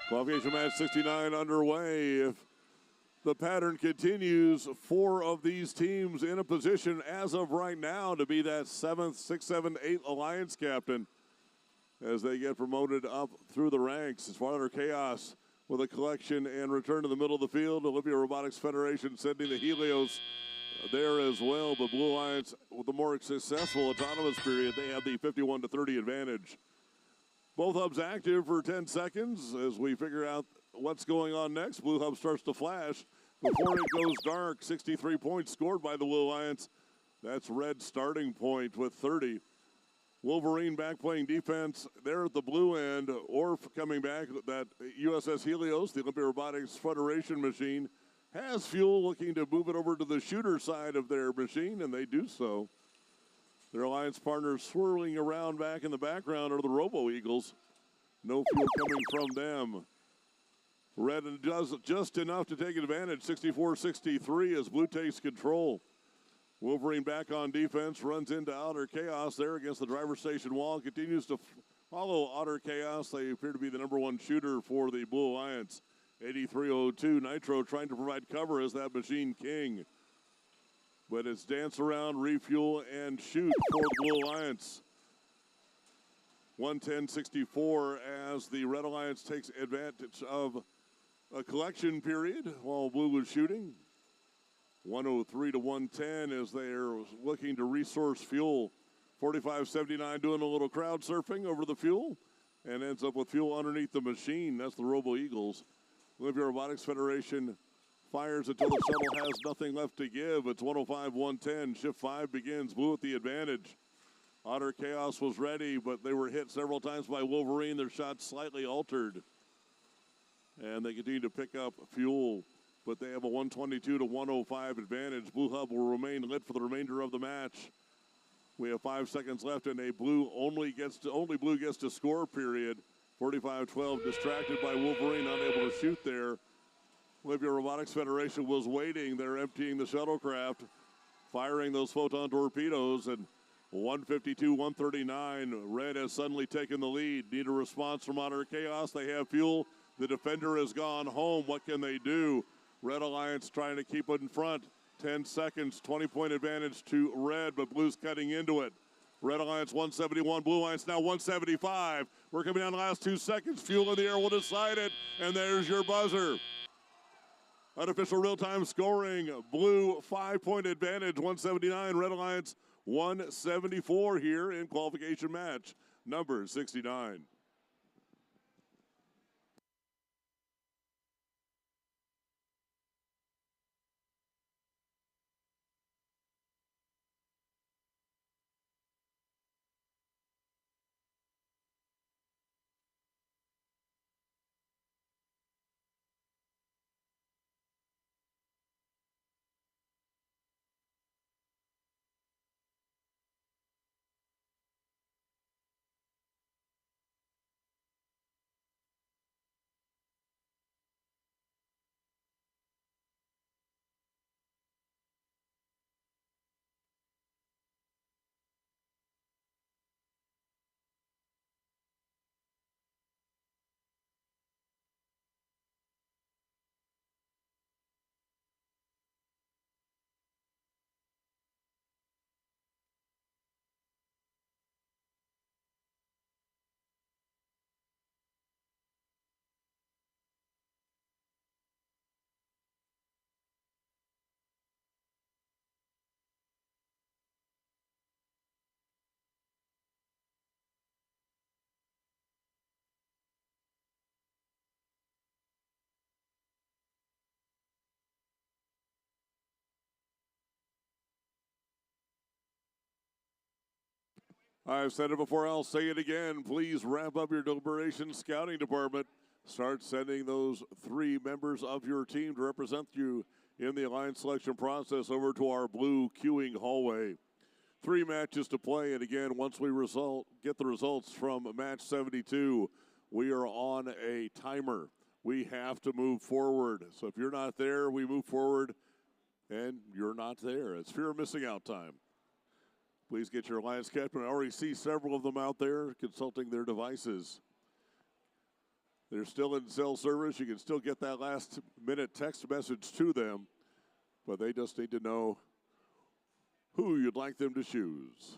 Qualification match 69 underway. If the pattern continues, 4 of these teams in a position as of right now to be that 7th, 6th, 7th, 8th Alliance captain as they get promoted up through the ranks. It's Farther Chaos with a collection and return to the middle of the field. Olympia Robotics Federation sending the Helios there as well. But Blue Alliance with the more successful autonomous period, they have the 51-30 advantage. Both hubs active for 10 seconds as we figure out what's going on next. Blue hub starts to flash before it goes dark. 63 points scored by the Blue Alliance. That's red starting point with 30. Wolverine back playing defense there at the blue end, or coming back, that USS Helios, the Olympia Robotics Federation machine, has fuel, looking to move it over to the shooter side of their machine, and they do so. Their alliance partners swirling around back in the background are the Robo Eagles. No fuel coming from them. Red does just enough to take advantage, 64-63 as Blue takes control. Wolverine back on defense, runs into Outer Chaos there against the driver's station wall, continues to follow Outer Chaos. They appear to be the #1 shooter for the Blue Alliance. 8302 Nitro trying to provide cover as that machine king. But it's dance around, refuel, and shoot for the Blue Alliance. 110-64 as the Red Alliance takes advantage of a collection period while Blue was shooting. 103-110 as they're looking to resource fuel. 45-79 doing a little crowd surfing over the fuel and ends up with fuel underneath the machine. That's the Robo Eagles. Olympia Robotics Federation fires until the shuttle has nothing left to give. It's 105-110. Shift 5 begins. Blue with the advantage. Otter Chaos was ready, but they were hit several times by Wolverine. Their shots slightly altered. And they continue to pick up fuel, but they have a 122-105 advantage. Blue Hub will remain lit for the remainder of the match. We have 5 seconds left, and only Blue gets to score period. 45-12, distracted by Wolverine, unable to shoot there. Olympia Robotics Federation was waiting. They're emptying the shuttlecraft, firing those photon torpedoes, and 152-139. Red has suddenly taken the lead. Need a response from Outer Chaos. They have fuel. The defender has gone home. What can they do? Red Alliance trying to keep it in front. 10 seconds, 20-point advantage to Red, but Blue's cutting into it. Red Alliance 171, Blue Alliance now 175. We're coming down the last 2 seconds. Fuel in the air will decide it, and there's your buzzer. Unofficial real-time scoring. Blue 5-point advantage, 179. Red Alliance 174 here in qualification match number 69. I've said it before, I'll say it again. Please wrap up your deliberations, scouting department. Start sending those 3 members of your team to represent you in the alliance selection process over to our blue queuing hallway. 3 matches to play, and again, once we get the results from match 72, we are on a timer. We have to move forward. So if you're not there, we move forward, and you're not there. It's fear of missing out time. Please get your alliance captain. I already see several of them out there consulting their devices. They're still in cell service. You can still get that last minute text message to them, but they just need to know who you'd like them to choose.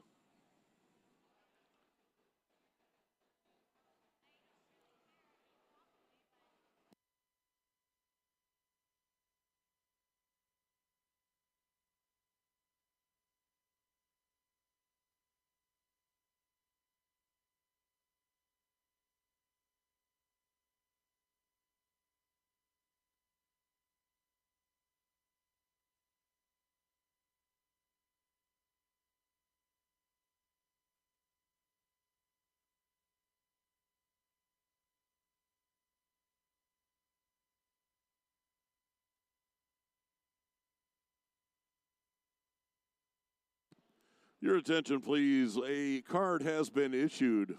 Your attention, please. A card has been issued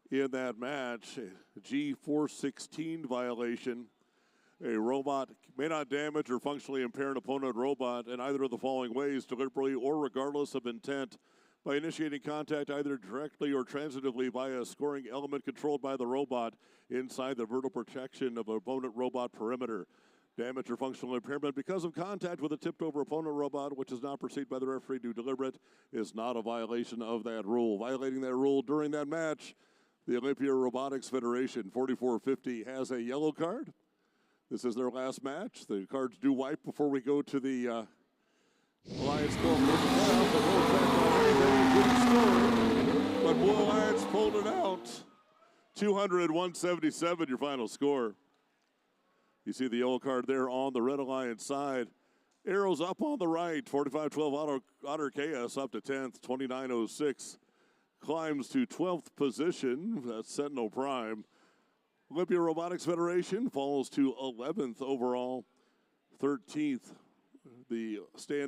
in that match. A G416 violation. A robot may not damage or functionally impair an opponent robot in either of the following ways, deliberately or regardless of intent, by initiating contact either directly or transitively by a scoring element controlled by the robot inside the vertical protection of opponent robot perimeter. Damage or functional impairment because of contact with a tipped-over opponent robot, which is not perceived by the referee to deliberate, is not a violation of that rule. Violating that rule during that match, the Olympia Robotics Federation 4450 has a yellow card. This is their last match. The cards do wipe before we go to the Alliance Cup. But Blue Alliance pulled it out. 200-177, your final score. You see the yellow card there on the Red Alliance side. Arrows up on the right. 45-12 Otter Chaos up to 10th. 29-06 climbs to 12th position. That's Sentinel Prime. Olympia Robotics Federation falls to 11th overall. 13th, the stand